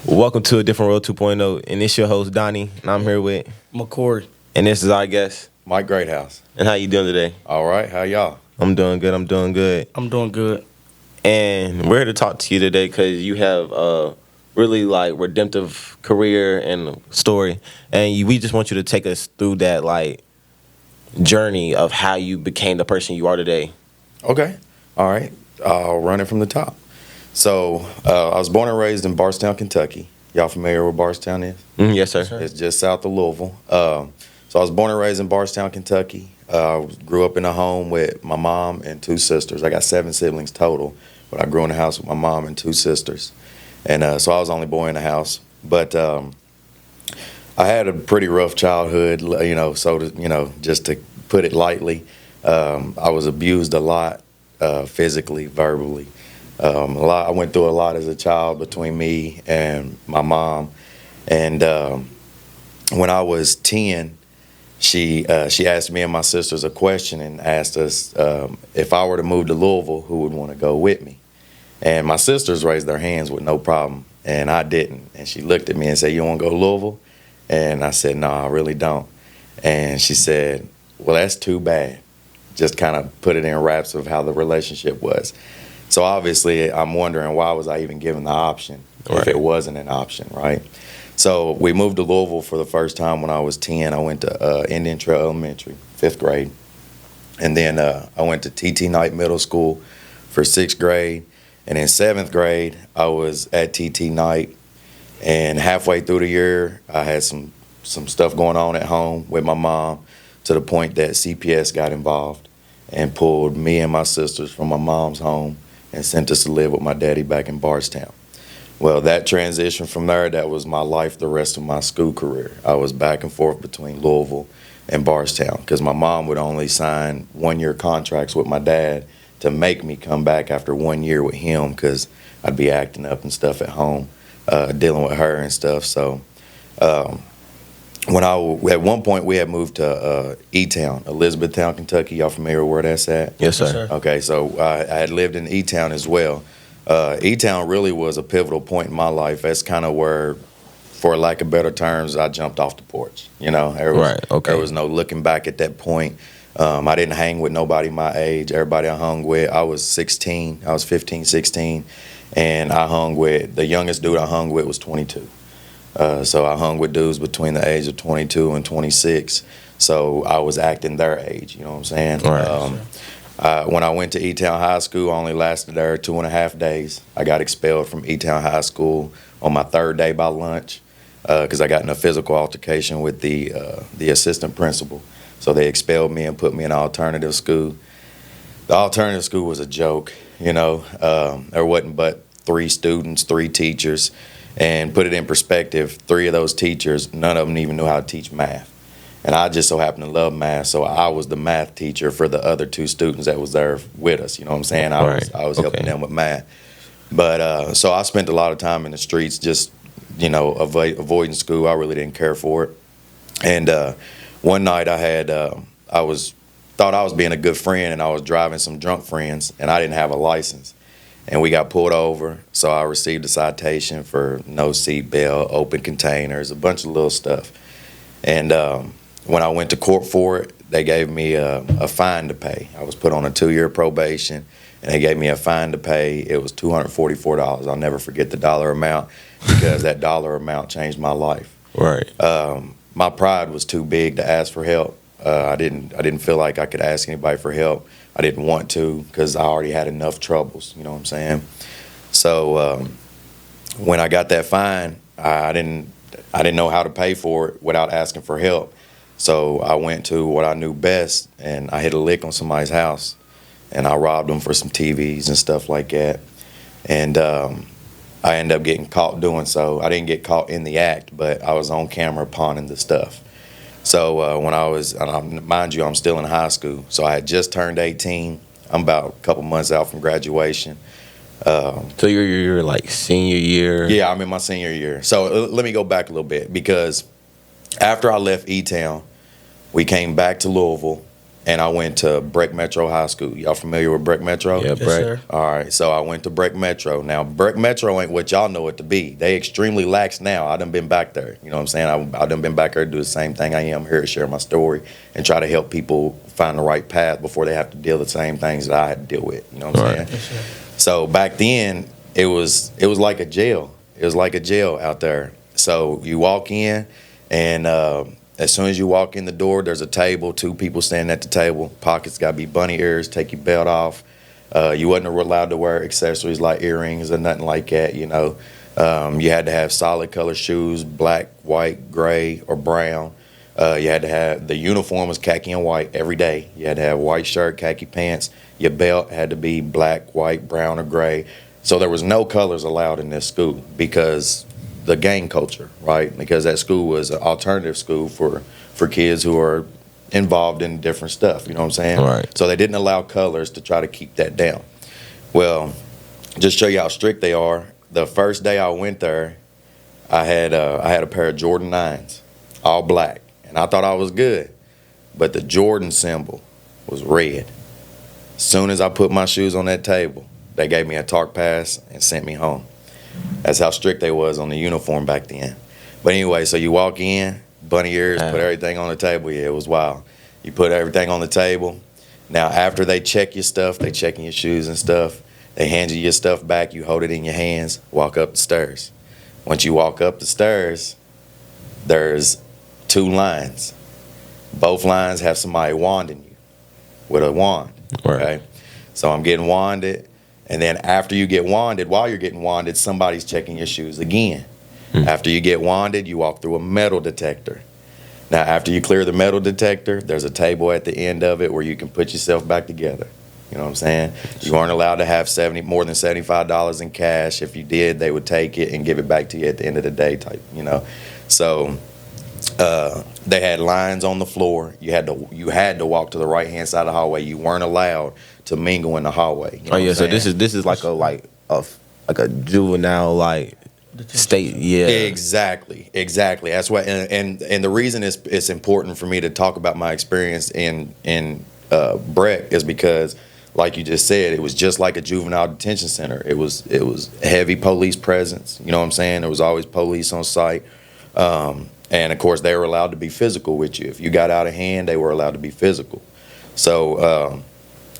Welcome to a different Road 2.0, and it's your host Donnie, and I'm here with, McCory. and this is our guest. Mike Greathouse. And how you doing today? All right, how y'all? I'm doing good. I'm doing good. I'm doing good. And we're here to talk to you today because you have a really redemptive career and story, and we just want you to take us through that journey of how you became the person you are today. Okay, all right. I'll run it from the top. So I was born and raised in Bardstown, Kentucky. Y'all familiar with Bardstown is? Yes, sir. It's just south of Louisville. So I was born and raised in Bardstown, Kentucky. Grew up in a home with my mom and two sisters. I got 7 siblings total, but I grew in the house with my mom and 2 sisters. And so I was the only boy in the house. But I had a pretty rough childhood, just to put it lightly. I was abused a lot, physically, verbally. I went through a lot as a child between me and my mom. And when I was 10, she asked me and my sisters a question and asked us if I were to move to Louisville, who would want to go with me. And my sisters raised their hands with no problem, and I didn't. And she looked at me and said, "You want to go to Louisville?" And I said, "No, I really don't." And she said, "Well, that's too bad." Just kind of put it in wraps of how the relationship was. So obviously, I'm wondering, why was I even given the option if it wasn't an option, right? So we moved to Louisville for the first time when I was 10. I went to Indian Trail Elementary, 5th grade. And then I went to T.T. Knight Middle School for 6th grade. And in 7th grade, I was at T.T. Knight. And halfway through the year, I had some stuff going on at home with my mom, to the point that CPS got involved and pulled me and my sisters from my mom's home and sent us to live with my daddy back in Bardstown. Well, that transition from there, that was my life the rest of my school career. I was back and forth between Louisville and Bardstown because my mom would only sign 1-year contracts with my dad to make me come back after 1 year with him because I'd be acting up and stuff at home, dealing with her and stuff. So at one point we had moved to E-Town, Elizabethtown, Kentucky. Y'all familiar with where that's at? Yes, sir. Okay, so I had lived in E-Town as well. E-Town really was a pivotal point in my life. That's kind of where, for lack of better terms, I jumped off the porch. There was no looking back at that point. I didn't hang with nobody my age. Everybody I hung with, I was 16. I was 15, 16. And the youngest dude I hung with was 22. So I hung with dudes between the age of 22 and 26. So I was acting their age, you know what I'm saying? Right. When I went to E-Town High School, I only lasted there 2.5 days. I got expelled from E-Town High School on my 3rd day by lunch because I got in a physical altercation with the assistant principal. So they expelled me and put me in an alternative school. The alternative school was a joke, There wasn't but 3 students, 3 teachers. And put it in perspective, 3 of those teachers, none of them even knew how to teach math. And I just so happened to love math, so I was the math teacher for the other 2 students that was there with us, you know what I'm saying? I was helping them with math. But so I spent a lot of time in the streets just, avoiding school. I really didn't care for it. And one night thought I was being a good friend, and I was driving some drunk friends, and I didn't have a license. And we got pulled over, so I received a citation for no seat belt, open containers, a bunch of little stuff. And when I went to court for it, they gave me a fine to pay. I was put on a 2-year probation, and they gave me a fine to pay. It was $244. I'll never forget the dollar amount because that dollar amount changed my life. Right. My pride was too big to ask for help. I didn't feel like I could ask anybody for help. I didn't want to because I already had enough troubles, you know what I'm saying? So when I got that fine, I didn't know how to pay for it without asking for help. So I went to what I knew best, and I hit a lick on somebody's house, and I robbed them for some TVs and stuff like that. And I ended up getting caught doing so. I didn't get caught in the act, but I was on camera pawning the stuff. So when mind you, I'm still in high school. So I had just turned 18. I'm about a couple months out from graduation. So you're like senior year? Yeah, I'm in my senior year. So let me go back a little bit because after I left E-Town, we came back to Louisville, and I went to Breck Metro High School. Y'all familiar with Breck Metro? Yeah, Yes, Brett. sir. All right, so I went to Breck Metro. Now, Breck Metro ain't what y'all know it to be. They extremely lax now. I done been back there. You know what I'm saying? I done been back there to do the same thing I am here to share my story and try to help people find the right path before they have to deal with the same things that I had to deal with. You know what I'm Right. saying? Yes, sir. So back then, it was like a jail. It was like a jail out there. So you walk in, and as soon as you walk in the door, there's a table, 2 people standing at the table. Pockets got to be bunny ears. Take your belt off. You wasn't allowed to wear accessories like earrings or nothing like that. You know, you had to have solid color shoes, black, white, gray, or brown. You had to have the uniform was khaki and white every day. You had to have white shirt, khaki pants. Your belt had to be black, white, brown, or gray. So there was no colors allowed in this school because the gang culture, right? Because that school was an alternative school for kids who are involved in different stuff. You know what I'm saying? Right. So they didn't allow colors to try to keep that down. Well, just show you how strict they are. The first day I went there, I had a pair of Jordan 9s, all black, and I thought I was good, but the Jordan symbol was red. As soon as I put my shoes on that table, they gave me a talk pass and sent me home. That's how strict they was on the uniform back then. But anyway, so you walk in, bunny ears, put everything on the table. Yeah, it was wild. You put everything on the table. Now, after they check your stuff, they checking your shoes and stuff. They hand you your stuff back. You hold it in your hands, walk up the stairs. Once you walk up the stairs, there's 2 lines. Both lines have somebody wanding you with a wand. Right. Okay? So I'm getting wanded. And then after you get wanded, while you're getting wanded, somebody's checking your shoes again. After you get wanded, you walk through a metal detector. Now, after you clear the metal detector, there's a table at the end of it where you can put yourself back together. You know what I'm saying? You aren't allowed to have more than $75 in cash. If you did, they would take it and give it back to you at the end of the day type, you know. So they had lines on the floor. You had to walk to the right-hand side of the hallway. You weren't allowed to mingle in the hallway. You know Oh yeah, what so I'm saying? this is like a juvenile like state. Yeah. Exactly. That's why, and the reason it's important for me to talk about my experience in Breck is because, like you just said, it was just like a juvenile detention center. It was heavy police presence. You know what I'm saying? There was always police on site, and of course they were allowed to be physical with you. If you got out of hand, they were allowed to be physical. So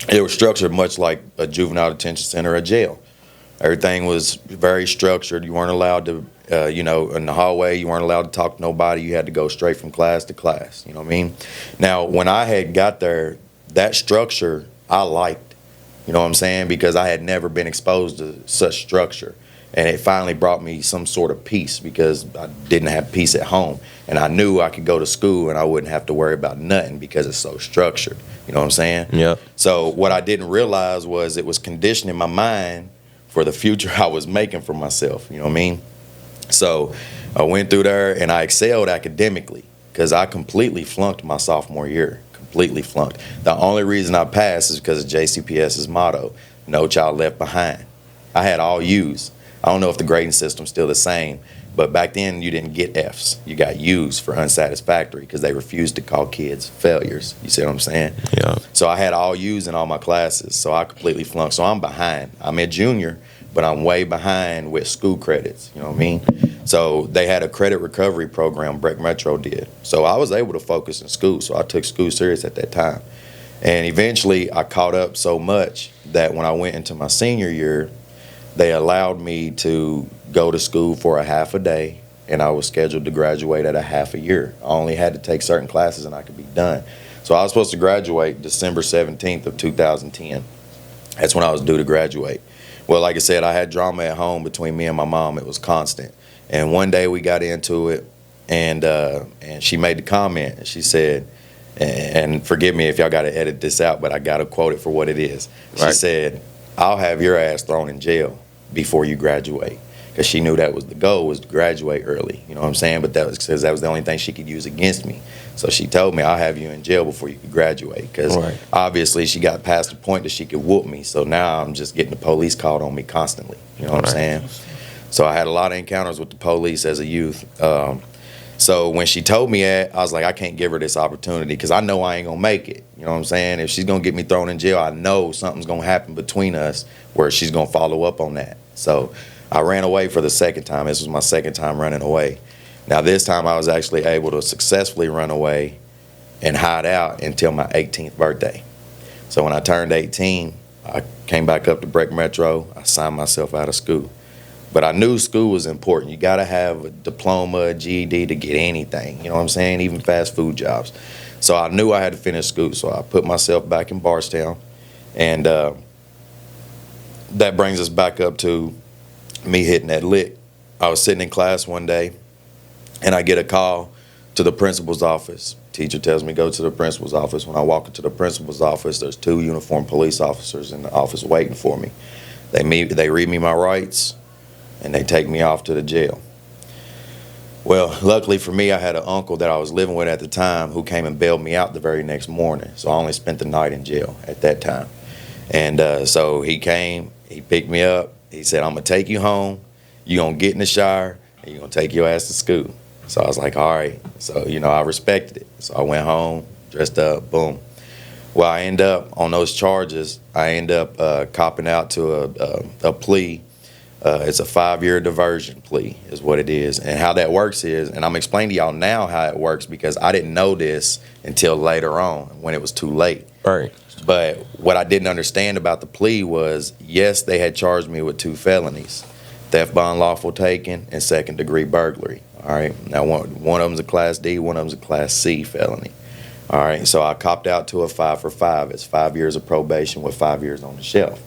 it was structured much like a juvenile detention center or a jail. Everything was very structured. You weren't allowed to, in the hallway, you weren't allowed to talk to nobody. You had to go straight from class to class. You know what I mean? Now, when I had got there, that structure I liked. You know what I'm saying? Because I had never been exposed to such structure. And it finally brought me some sort of peace because I didn't have peace at home. And I knew I could go to school and I wouldn't have to worry about nothing because it's so structured. You know what I'm saying? Yeah. So what I didn't realize was it was conditioning my mind for the future I was making for myself. You know what I mean? So I went through there and I excelled academically because I completely flunked my sophomore year. Completely flunked. The only reason I passed is because of JCPS's motto, no child left behind. I had all U's. I don't know if the grading system's still the same, but back then you didn't get F's. You got U's for unsatisfactory because they refused to call kids failures. You see what I'm saying? Yeah. So I had all U's in all my classes, so I completely flunked. So I'm behind. I'm a junior, but I'm way behind with school credits. You know what I mean? So they had a credit recovery program, Breck Metro did. So I was able to focus in school, so I took school serious at that time. And eventually I caught up so much that when I went into my senior year, they allowed me to go to school for a half a day, and I was scheduled to graduate at a half a year. I only had to take certain classes and I could be done. So I was supposed to graduate December 17th of 2010. That's when I was due to graduate. Well, like I said, I had drama at home between me and my mom. It was constant. And one day we got into it, and she made the comment, and she said, and forgive me if y'all got to edit this out, but I got to quote it for what it is. She Right. said, I'll have your ass thrown in jail before you graduate. Because she knew that was the goal, was to graduate early. You know what I'm saying? But that was because that was the only thing she could use against me. So she told me, I'll have you in jail before you could graduate. Because obviously she got past the point that she could whoop me. So now I'm just getting the police called on me constantly. You know what I'm saying? So I had a lot of encounters with the police as a youth. So when she told me that, I was like, I can't give her this opportunity because I know I ain't gonna make it. You know what I'm saying? If she's gonna get me thrown in jail, I know something's gonna happen between us where she's gonna follow up on that. So I ran away for the second time. This was my second time running away. Now this time I was actually able to successfully run away and hide out until my 18th birthday. So when I turned 18, I came back up to Breck Metro. I signed myself out of school. But I knew school was important. You got to have a diploma, a GED to get anything. You know what I'm saying? Even fast food jobs. So I knew I had to finish school. So I put myself back in Bardstown. And that brings us back up to me hitting that lick. I was sitting in class one day, and I get a call to the principal's office. Teacher tells me go to the principal's office. When I walk into the principal's office, there's 2 uniformed police officers in the office waiting for me. They read me my rights, and they take me off to the jail. Well, luckily for me, I had an uncle that I was living with at the time who came and bailed me out the very next morning. So I only spent the night in jail at that time. And so he came, he picked me up. He said, I'm going to take you home. You're going to get in the shower, and you're going to take your ass to school. So I was like, all right. So, I respected it. So I went home, dressed up, boom. Well, I end up on those charges, I end up copping out to a plea. It's a 5-year diversion plea is what it is. And how that works is, and I'm explaining to y'all now how it works because I didn't know this until later on when it was too late. Right. But what I didn't understand about the plea was, yes, they had charged me with 2 felonies, theft by unlawful taking and second-degree burglary. All right. Now, one of them's a Class D, one of them's a Class C felony. All right. So I copped out to a 5 for 5. It's 5 years of probation with 5 years on the shelf.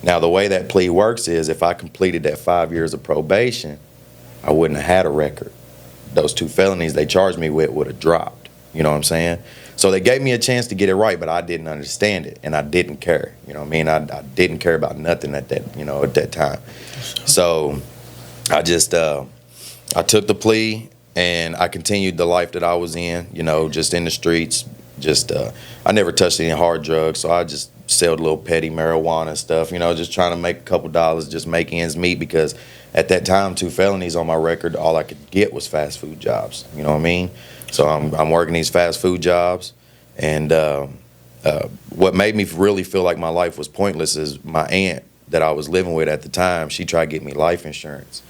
Now, the way that plea works is if I completed that 5 years of probation, I wouldn't have had a record. Those 2 felonies they charged me with would have dropped. You know what I'm saying? So they gave me a chance to get it right, but I didn't understand it, and I didn't care. You know what I mean? I didn't care about nothing at that time. So I just I took the plea, and I continued the life that I was in, just in the streets. I never touched any hard drugs, so I just sold a little petty marijuana stuff, just trying to make a couple dollars, just make ends meet, because at that time, 2 felonies on my record, all I could get was fast food jobs. You know what I mean? So I'm working these fast food jobs, and what made me really feel like my life was pointless is my aunt that I was living with at the time, she tried to get me life insurance.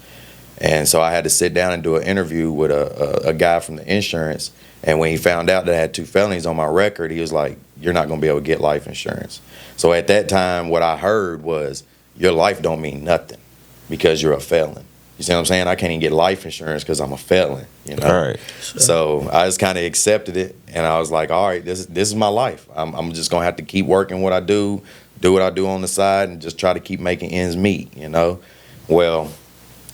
And so I had to sit down and do an interview with a guy from the insurance. And when he found out that I had 2 felonies on my record, he was like, you're not going to be able to get life insurance. So at that time, what I heard was, your life don't mean nothing because you're a felon. You see what I'm saying? I can't even get life insurance because I'm a felon, All right. So I just kind of accepted it, and I was like, all right, this is my life. I'm just going to have to keep working what I do what I do on the side, and just try to keep making ends meet, Well,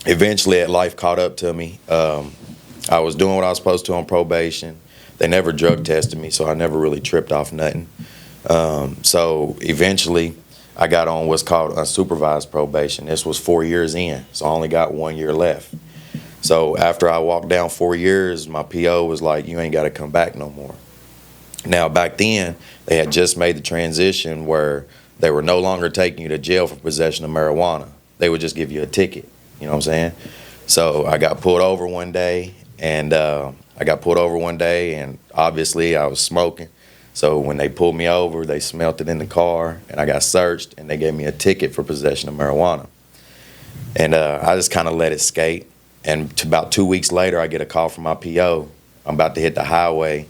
eventually life caught up to me. I was doing what I was supposed to on probation. They never drug tested me, so I never really tripped off nothing. So eventually I got on what's called unsupervised probation. This was 4 years in, so I only got 1 year left. So after I walked down 4 years, my PO was like, you ain't got to come back no more. Now, back then, they had just made the transition where they were no longer taking you to jail for possession of marijuana. They would just give you a ticket. You know what I'm saying? So I got pulled over one day, and obviously I was smoking. So when they pulled me over, they smelt it in the car, and I got searched, and they gave me a ticket for possession of marijuana. And I just kind of let it skate. And about 2 weeks later, I get a call from my PO. I'm about to hit the highway,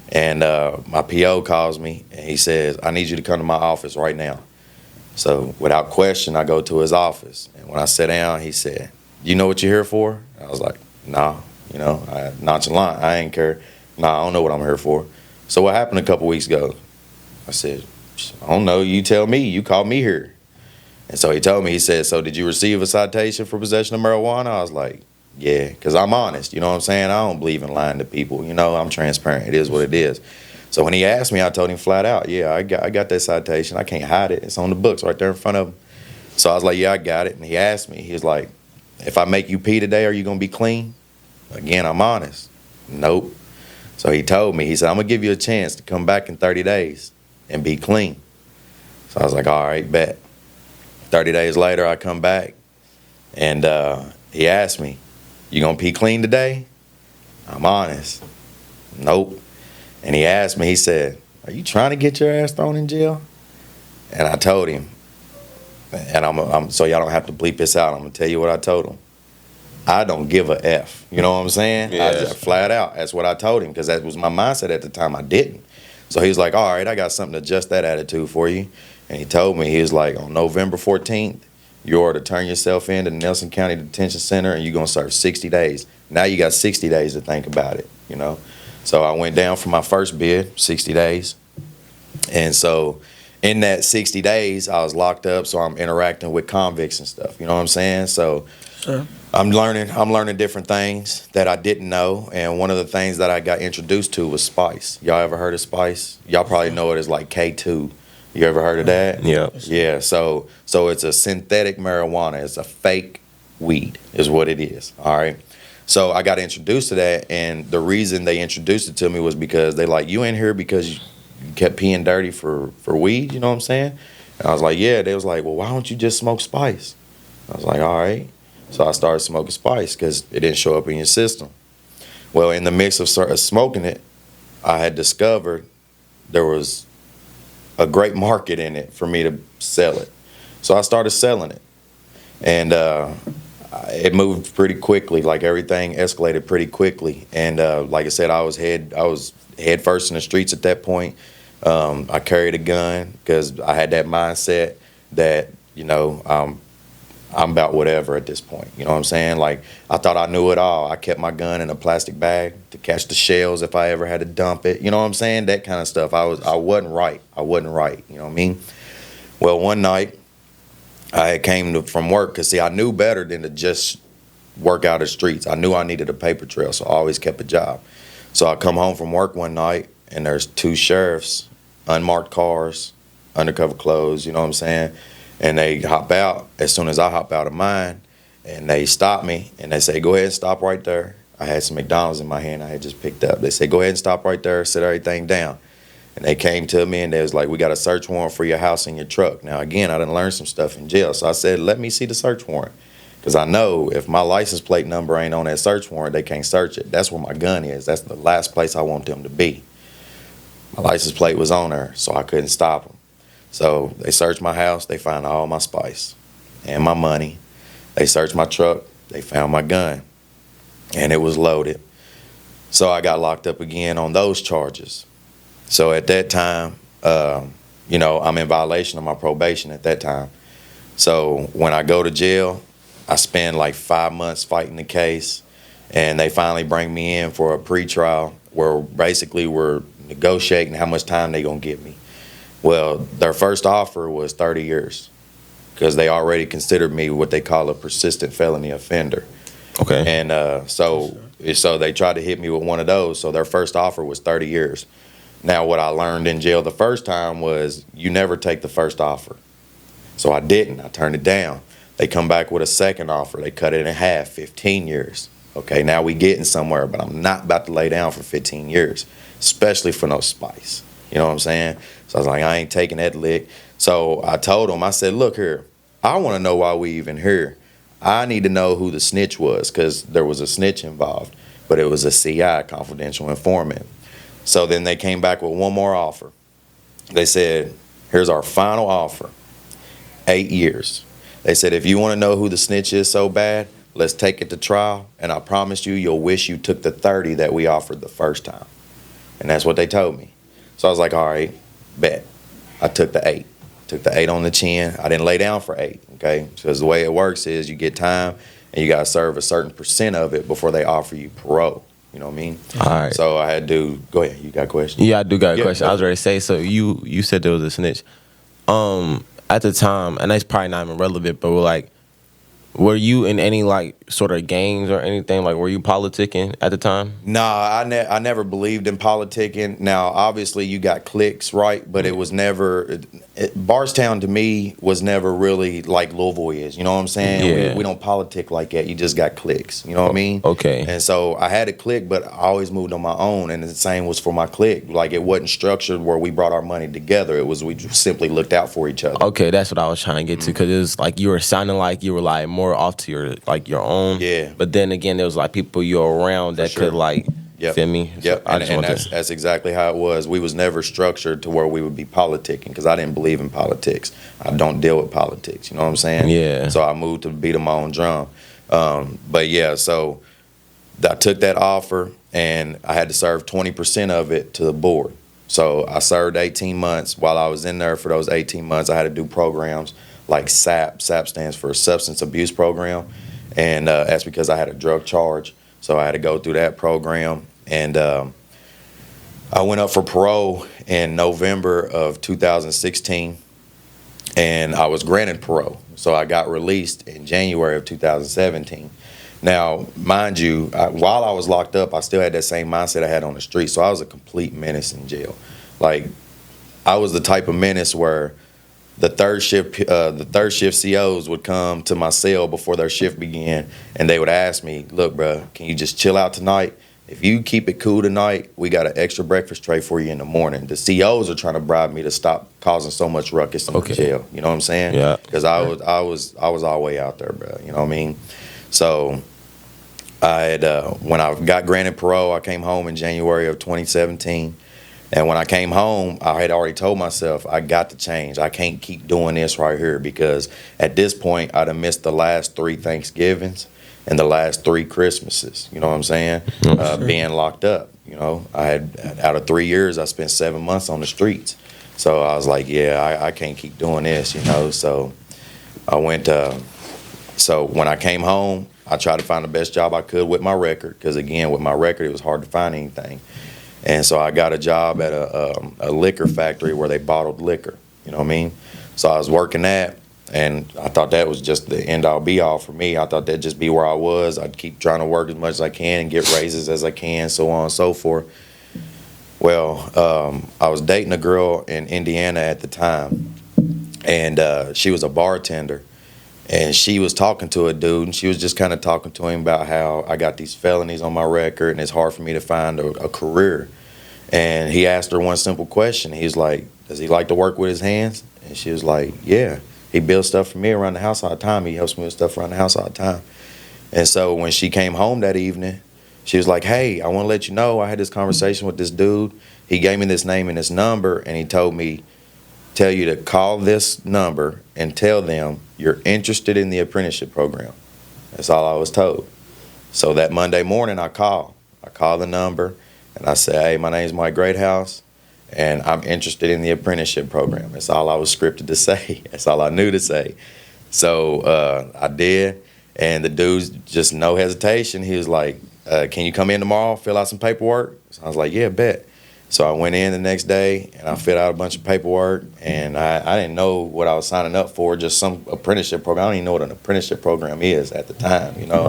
and my PO calls me, and he says, I need you to come to my office right now. So without question, I go to his office. And when I sit down, he said, you know what you're here for? I was like, nah, nonchalant, I ain't care. Nah, I don't know what I'm here for. So what happened a couple weeks ago? I said, I don't know, you tell me, you called me here. And so he told me, he said, so did you receive a citation for possession of marijuana? I was like, yeah, because I'm honest, you know what I'm saying? I don't believe in lying to people, I'm transparent, it is what it is. So when he asked me, I told him flat out, yeah, I got that citation, I can't hide it, it's on the books right there in front of him. So I was like, yeah, I got it. And he asked me, he was like, if I make you pee today, are you going to be clean? Again, I'm honest. Nope. So he told me, he said, I'm going to give you a chance to come back in 30 days and be clean. So I was like, all right, bet. 30 days later, I come back, and he asked me, you going to pee clean today? I'm honest. Nope. And he asked me, he said, are you trying to get your ass thrown in jail? And I told him, and I'm so y'all don't have to bleep this out, I'm going to tell you what I told him. I don't give a F. You know what I'm saying? Yeah. I just flat out. That's what I told him because that was my mindset at the time. I didn't. So he was like, all right, I got something to adjust that attitude for you. And he told me, he was like, on November 14th, you are to turn yourself in to the Nelson County Detention Center and you're going to serve 60 days. Now you got 60 days to think about it, you know? So I went down for my first bid, 60 days. And so in that 60 days, I was locked up, so I'm interacting with convicts and stuff, you know what I'm saying? So Sure. I'm learning different things that I didn't know, and one of the things that I got introduced to was spice. Y'all ever heard of spice? Y'all probably know it as like K2. You ever heard of that? Yeah. Yeah, so it's a synthetic marijuana. It's a fake weed is what it is, all right? So I got introduced to that, and the reason they introduced it to me was because they like, you in here because you kept peeing dirty for weed, you know what I'm saying? And I was like, yeah. They was like, well, why don't you just smoke spice? I was like, all right. So I started smoking spice because it didn't show up in your system. Well, in the mix of smoking it, I had discovered there was a great market in it for me to sell it. So I started selling it. And it moved pretty quickly. Like everything escalated pretty quickly. And like I said, I was head first in the streets at that point. I carried a gun because I had that mindset that, you know, I'm about whatever at this point. You know what I'm saying? Like, I thought I knew it all. I kept my gun in a plastic bag to catch the shells if I ever had to dump it. You know what I'm saying? That kind of stuff. I wasn't right. I wasn't right. You know what I mean? Well, one night, I came from work because, see, I knew better than to just work out the streets. I knew I needed a paper trail, so I always kept a job. So I come home from work one night, and there's two sheriffs, unmarked cars, undercover clothes, you know what I'm saying? And they hop out as soon as I hop out of mine, and they stop me, and they say, go ahead and stop right there. I had some McDonald's in my hand I had just picked up. They said, go ahead and stop right there, sit everything down. And they came to me, and they was like, we got a search warrant for your house and your truck. Now, again, I done learned some stuff in jail, so I said, let me see the search warrant. Because I know if my license plate number ain't on that search warrant, they can't search it. That's where my gun is. That's the last place I want them to be. My license plate was on there, so I couldn't stop them. So they searched my house. They found all my spice and my money. They searched my truck. They found my gun, and it was loaded. So I got locked up again on those charges. So at that time, you know, I'm in violation of my probation at that time. So when I go to jail, I spend like 5 months fighting the case, and they finally bring me in for a pretrial where basically we're negotiating how much time they gonna give me. Well, their first offer was 30 years because they already considered me what they call a persistent felony offender. Okay. And so they tried to hit me with one of those. So their first offer was 30 years. Now, what I learned in jail the first time was you never take the first offer. So I didn't. I turned it down. They come back with a second offer. They cut it in half, 15 years. Okay, now we getting somewhere, but I'm not about to lay down for 15 years, especially for no spice. You know what I'm saying? So I was like, I ain't taking that lick. So I told him, I said, look here, I want to know why we even here. I need to know who the snitch was because there was a snitch involved, but it was a CI, confidential informant. So then they came back with one more offer. They said, here's our final offer, 8 years. They said, if you want to know who the snitch is so bad, let's take it to trial, and I promise you, you'll wish you took the 30 that we offered the first time. And that's what they told me. So I was like, all right, bet. I took the 8. Took the 8 on the chin. I didn't lay down for 8, okay? Because the way it works is you get time, and you got to serve a certain percent of it before they offer you parole. You know what I mean? All right. So I had to, go ahead, you got a question? Yeah, I do got a question. Yeah. I was ready to say, so you said there was a snitch. At the time, and that's probably not even relevant, but were you in any like sort of gangs or anything? Like, were you politicking at the time? Nah, I never believed in politicking. Now, obviously, you got cliques, right? But it was never. Bardstown to me was never really like Louisville is. You know what I'm saying? Yeah. We don't politic like that. You just got cliques. You know what I mean? Okay. And so I had a clique, but I always moved on my own. And the same was for my clique. Like, it wasn't structured where we brought our money together. It was we just simply looked out for each other. Okay, that's what I was trying to get to, because it was like you were sounding like you were like more off to your own. Yeah. But then again, there was like people you're around that sure. could like Yep. Feel me? So Yep. I And, just and want that's exactly how it was. We was never structured to where we would be politicking because I didn't believe in politics. I don't deal with politics. You know what I'm saying? Yeah. So I moved to beat my own drum. But yeah, so I took that offer and I had to serve 20% of it to the board. So I served 18 months. While I was in there for those 18 months, I had to do programs like SAP. SAP stands for Substance Abuse Program. And that's because I had a drug charge. So I had to go through that program. And I went up for parole in November of 2016. And I was granted parole. So I got released in January of 2017. Now, mind you, while I was locked up, I still had that same mindset I had on the street. So I was a complete menace in jail. Like, I was the type of menace where the third shift COs would come to my cell before their shift began, and they would ask me, "Look, bro, can you just chill out tonight? If you keep it cool tonight, we got an extra breakfast tray for you in the morning." The COs are trying to bribe me to stop causing so much ruckus in the jail. You know what I'm saying? Yeah. Because I was all the way out there, bro. You know what I mean? So I had when I got granted parole, I came home in January of 2017. And when I came home, I had already told myself, I got to change. I can't keep doing this right here because at this point, I'd have missed the last 3 Thanksgivings and the last 3 Christmases. You know what I'm saying? Being locked up. You know, I had, out of 3 years, I spent 7 months on the streets. So I was like, yeah, I can't keep doing this, you know. So I went, so when I came home, I tried to find the best job I could with my record because, again, with my record, it was hard to find anything. And so I got a job at a liquor factory where they bottled liquor, you know what I mean? So I was working that, and I thought that was just the end-all be-all for me. I thought that'd just be where I was. I'd keep trying to work as much as I can and get raises as I can, so on and so forth. Well, I was dating a girl in Indiana at the time, and she was a bartender. And she was talking to a dude, and she was just kind of talking to him about how I got these felonies on my record, and it's hard for me to find a career. And he asked her one simple question. He's like, does he like to work with his hands? And she was like, yeah. He builds stuff for me around the house all the time. He helps me with stuff around the house all the time. And so when she came home that evening, she was like, hey, I want to let you know I had this conversation with this dude. He gave me this name and this number, and he told me, tell you to call this number and tell them you're interested in the apprenticeship program. That's all I was told. So that Monday morning, I called the number, and I said, hey, my name's Mike Greathouse, and I'm interested in the apprenticeship program. That's all I was scripted to say. That's all I knew to say. So I did, and the dude, just no hesitation, he was like, can you come in tomorrow, fill out some paperwork? So I was like, yeah, bet. So I went in the next day, and I filled out a bunch of paperwork, and I didn't know what I was signing up for, just some apprenticeship program. I don't even know what an apprenticeship program is at the time, you know.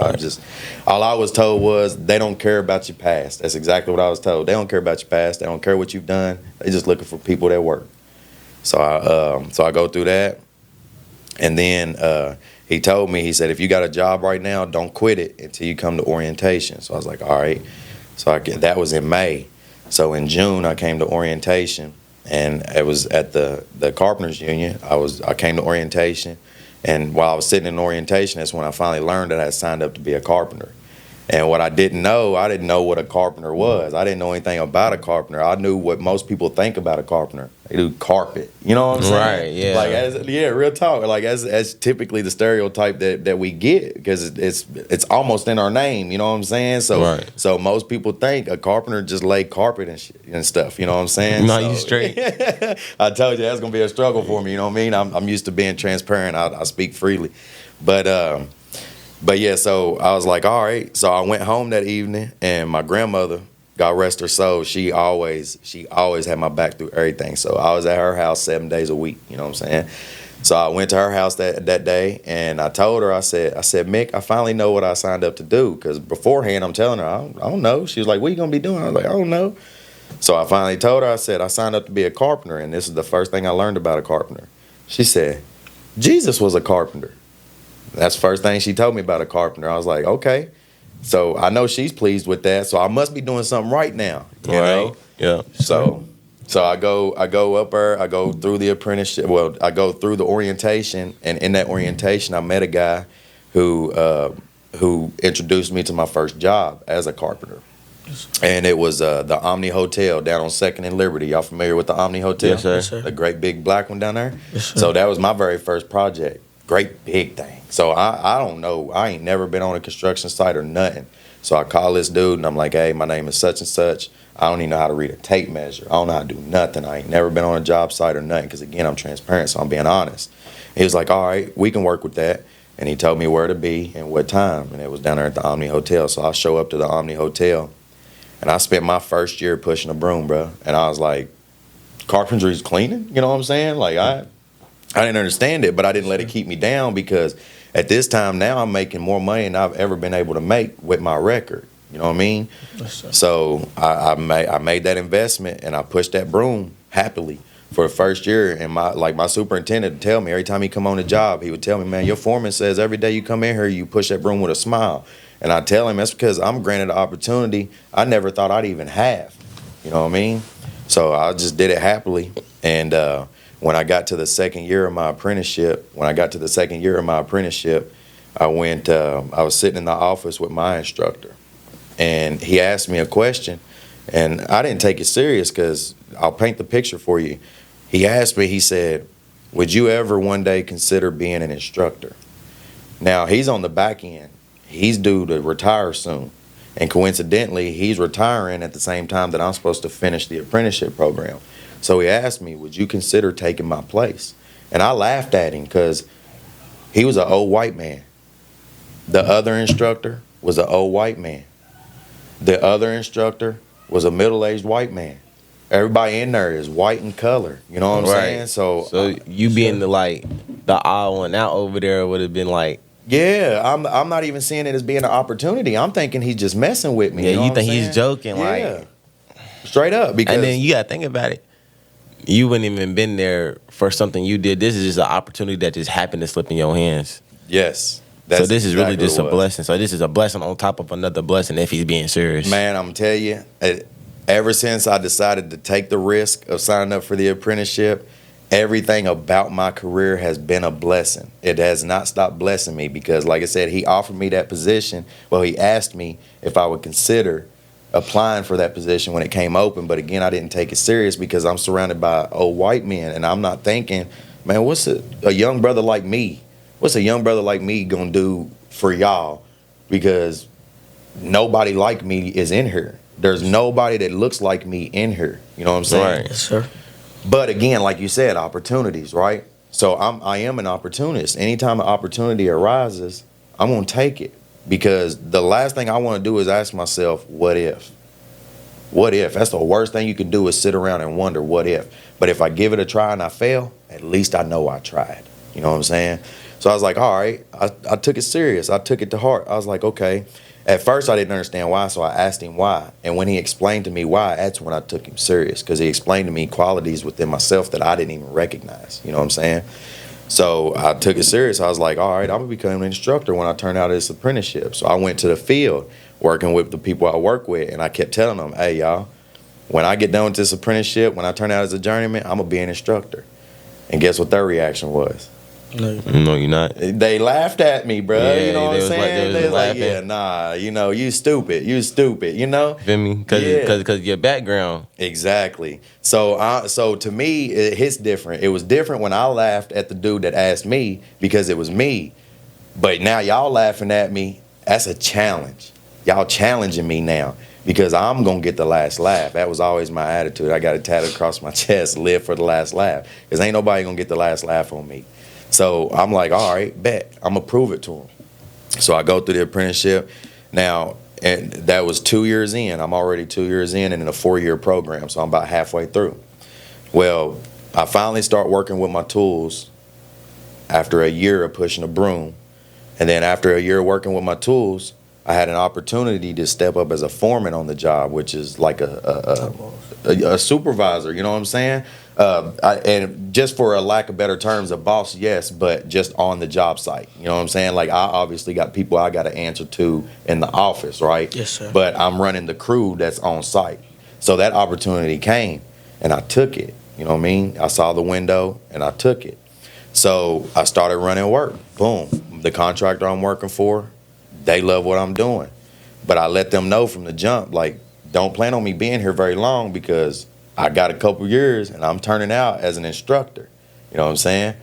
All I was told was they don't care about your past. That's exactly what I was told. They don't care about your past. They don't care what you've done. They're just looking for people that work. So I go through that, and then he told me, he said, if you got a job right now, don't quit it until you come to orientation. So I was like, all right. So that was in May. So in June, I came to orientation, and it was at the Carpenters Union. I came to orientation, and while I was sitting in orientation, that's when I finally learned that I had signed up to be a carpenter. And what I didn't know what a carpenter was. I didn't know anything about a carpenter. I knew what most people think about a carpenter. They do carpet. You know what I'm saying? Right, yeah. Like, real talk. Like, as typically the stereotype that we get, because it's almost in our name. You know what I'm saying? So, right. So most people think a carpenter just lay carpet and stuff. You know what I'm saying? No, you straight. I told you that's gonna be a struggle for me. You know what I mean? I'm used to being transparent. I speak freely, But yeah, so I was like, all right. So I went home that evening, and my grandmother, God rest her soul, she always had my back through everything. So I was at her house 7 days a week. You know what I'm saying? So I went to her house that day, and I told her, I said, Mick, I finally know what I signed up to do. Because beforehand, I'm telling her, I don't know. She was like, what are you going to be doing? I was like, I don't know. So I finally told her, I said, I signed up to be a carpenter, and this is the first thing I learned about a carpenter. She said, Jesus was a carpenter. That's the first thing she told me about a carpenter. I was like, okay. So I know she's pleased with that. So I must be doing something right now. You know? Yeah. So I go up there. I go through the apprenticeship. Well, I go through the orientation, and in that orientation, I met a guy who introduced me to my first job as a carpenter. And it was the Omni Hotel down on 2nd and Liberty. Y'all familiar with the Omni Hotel? Yes, sir. Yes, sir. The great big black one down there? Yes, sir. So that was my very first project. Great big thing. So I don't know. I ain't never been on a construction site or nothing. So I call this dude and I'm like, hey, my name is such and such. I don't even know how to read a tape measure. I don't know how to do nothing. I ain't never been on a job site or nothing because, again, I'm transparent, so I'm being honest. He was like, all right, we can work with that. And he told me where to be and what time. And it was down there at the Omni Hotel. So I show up to the Omni Hotel. And I spent my first year pushing a broom, bro. And I was like, carpentry's cleaning? You know what I'm saying? Like, I didn't understand it, but I didn't let it keep me down because at this time now I'm making more money than I've ever been able to make with my record. You know what I mean? Yes, sir. So I made that investment and I pushed that broom happily for the first year. And my superintendent would tell me every time he come on the job, he would tell me, man, your foreman says every day you come in here, you push that broom with a smile. And I tell him that's because I'm granted an opportunity I never thought I'd even have. You know what I mean? So I just did it happily. And when I got to the second year of my apprenticeship, I was sitting in the office with my instructor. And he asked me a question, and I didn't take it serious because I'll paint the picture for you. He asked me, he said, would you ever one day consider being an instructor? Now, he's on the back end. He's due to retire soon. And coincidentally, he's retiring at the same time that I'm supposed to finish the apprenticeship program. So he asked me, would you consider taking my place? And I laughed at him because he was an old white man. The other instructor was an old white man. The other instructor was a middle-aged white man. Everybody in there is white in color. You know what I'm saying? So you being the odd one out over there would have been like, yeah, I'm not even seeing it as being an opportunity. I'm thinking he's just messing with me. yeah, you know you what think I'm he's saying? joking, Yeah. Straight up. Because and then you gotta think about it. You wouldn't even been there for something you did. This is just an opportunity that just happened to slip in your hands. yes. So this is really exactly just what a it was. blessing. So this is a blessing on top of another blessing if he's being serious. Man, I'm telling you, ever since I decided to take the risk of signing up for the apprenticeship, everything about my career has been a blessing. It has not stopped blessing me because, like I said, he offered me that position. Well, he asked me if I would consider applying for that position when it came open. But again, I didn't take it serious because I'm surrounded by old white men. And I'm not thinking, man, what's a young brother like me? What's a young brother like me going to do for y'all? Because nobody like me is in here. There's nobody that looks like me in here. You know what I'm saying? Right. Yes, sir. But again, like you said, opportunities, right? So I am an opportunist. Anytime an opportunity arises, I'm going to take it. Because the last thing I want to do is ask myself, what if? What if? That's the worst thing you can do is sit around and wonder, what if? But if I give it a try and I fail, at least I know I tried. You know what I'm saying? So I was like, all right, I took it serious. I took it to heart. I was like, okay. At first, I didn't understand why, so I asked him why. And when he explained to me why, that's when I took him serious, because he explained to me qualities within myself that I didn't even recognize. You know what I'm saying? So I took it serious. I was like, all right, I'm going to become an instructor when I turn out of this apprenticeship. So I went to the field working with the people I work with, and I kept telling them, hey, y'all, when I get done with this apprenticeship, when I turn out as a journeyman, I'm going to be an instructor. And guess what their reaction was? No, you're not. They laughed at me, bro. Yeah, you know what they I'm was like- saying? they was They was like, laughing. yeah, nah, you stupid, you know? Feel me? Because Yeah. your background. Exactly. So to me, it hits different. It was different when I laughed at the dude that asked me because it was me. But now y'all laughing at me, that's a challenge. Y'all challenging me now because I'm going to get the last laugh. That was always my attitude. I got it tatted across my chest, live for the last laugh. Because ain't nobody going to get the last laugh on me. So I'm like, all right, bet. I'm going to prove it to him. So I go through the apprenticeship. Now, and that was 2 years in. I'm already 2 years in and in a 4-year program. So I'm about halfway through. Well, I finally start working with my tools after a year of pushing a broom. And then after a year working with my tools, I had an opportunity to step up as a foreman on the job, which is like a supervisor, you know what I'm saying? And just for a lack of better terms, a boss, yes, but just on the job site. You know what I'm saying? Like, I obviously got people I got to answer to in the office, right? Yes, sir. But I'm running the crew that's on site. So that opportunity came, and I took it. You know what I mean? I saw the window, and I took it. So I started running work. Boom. The contractor I'm working for, they love what I'm doing. But I let them know from the jump, like, don't plan on me being here very long because I got a couple years and I'm turning out as an instructor. You know what I'm saying?